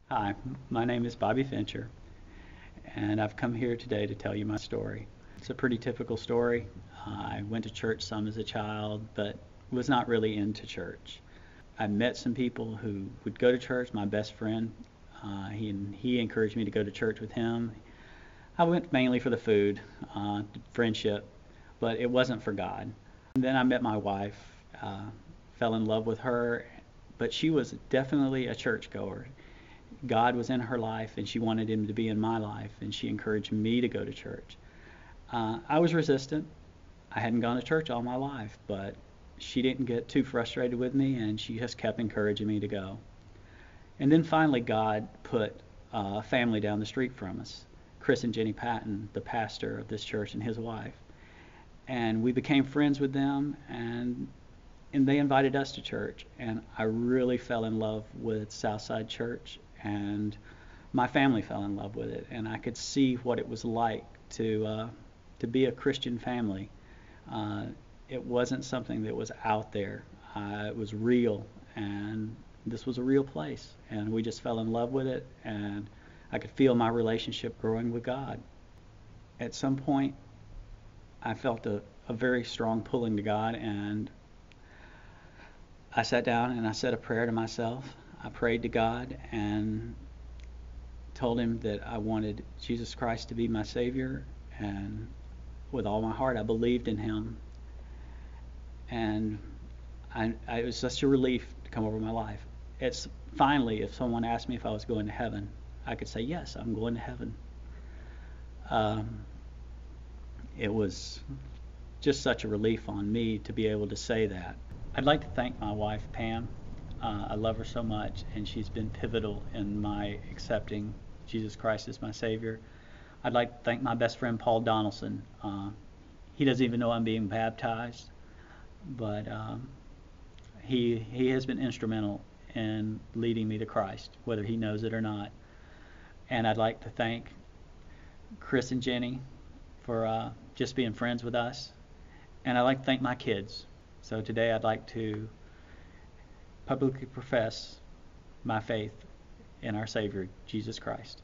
Hi, my name is Bobby Fincher, and I've come here today to tell you my story. It's a pretty typical story. I went to church some as a child, but was not really into church. I met some people who would go to church. My best friend, he encouraged me to go to church with him. I went mainly for the food, friendship, but it wasn't for God. And then I met my wife, fell in love with her, but she was definitely a churchgoer. God was in her life and she wanted him to be in my life, and she encouraged me to go to church. I was resistant. I hadn't gone to church all my life, but she didn't get too frustrated with me, and she just kept encouraging me to go. And then finally, God put a family down the street from us, Chris and Jenny Patton, the pastor of this church, and his wife. And we became friends with them, and they invited us to church, and I really fell in love with Southside Church, and my family fell in love with it, and I could see what it was like to be a Christian family. Uh, it wasn't something that was out there. It was real, and this was a real place, and we just fell in love with it, and I could feel my relationship growing with God. At some point, I felt a very strong pulling to God, and I sat down and I said a prayer to myself. I prayed to God and told him that I wanted Jesus Christ to be my Savior, and with all my heart I believed in him. And it was such a relief to come over my life. It's finally, if someone asked me if I was going to heaven, I could say, yes, I'm going to heaven. Um, it was just such a relief on me to be able to say that. I'd like to thank my wife, Pam. I love her so much, and she's been pivotal in my accepting Jesus Christ as my Savior. I'd like to thank my best friend, Paul Donaldson. He doesn't even know I'm being baptized, but he has been instrumental in leading me to Christ, whether he knows it or not. And I'd like to thank Chris and Jenny for just being friends with us. And I'd like to thank my kids. So today I'd like to publicly profess my faith in our Savior, Jesus Christ.